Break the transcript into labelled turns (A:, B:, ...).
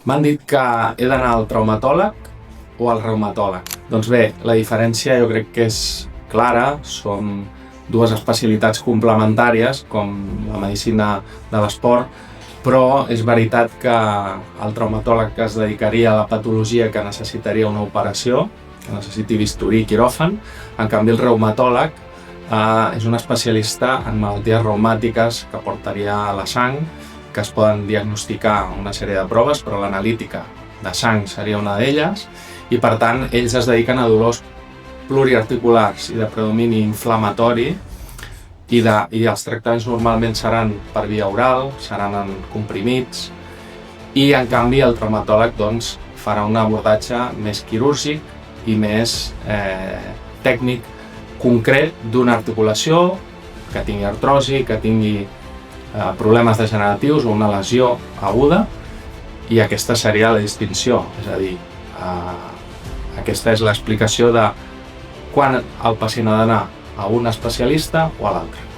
A: M'han dit que he d'anar al traumatòleg o al reumatòleg. Doncs bé, la diferència jo crec que és clara, són dues especialitats complementàries, com la medicina de l'esport, però és veritat que el traumatòleg es dedicaria a la patologia que necessitaria una operació, que necessiti bisturí i quiròfan. En canvi, el reumatòleg és un especialista en malalties reumàtiques que portaria a la sang, que es poden diagnosticar una sèrie de proves, però l'analítica de sang seria una d'elles, i per tant ells es dediquen a dolors pluriarticulars i de predomini inflamatori, i els tractaments normalment seran per via oral, seran en comprimits, i en canvi el traumatòleg farà un abordatge més quirúrgic i més tècnic concret d'una articulació que tingui artrosi, que tingui problemes degeneratius o una lesió aguda, i aquesta seria la distinció, és a dir, aquesta és l'explicació de quan el pacient ha d'anar a un especialista o a l'altre.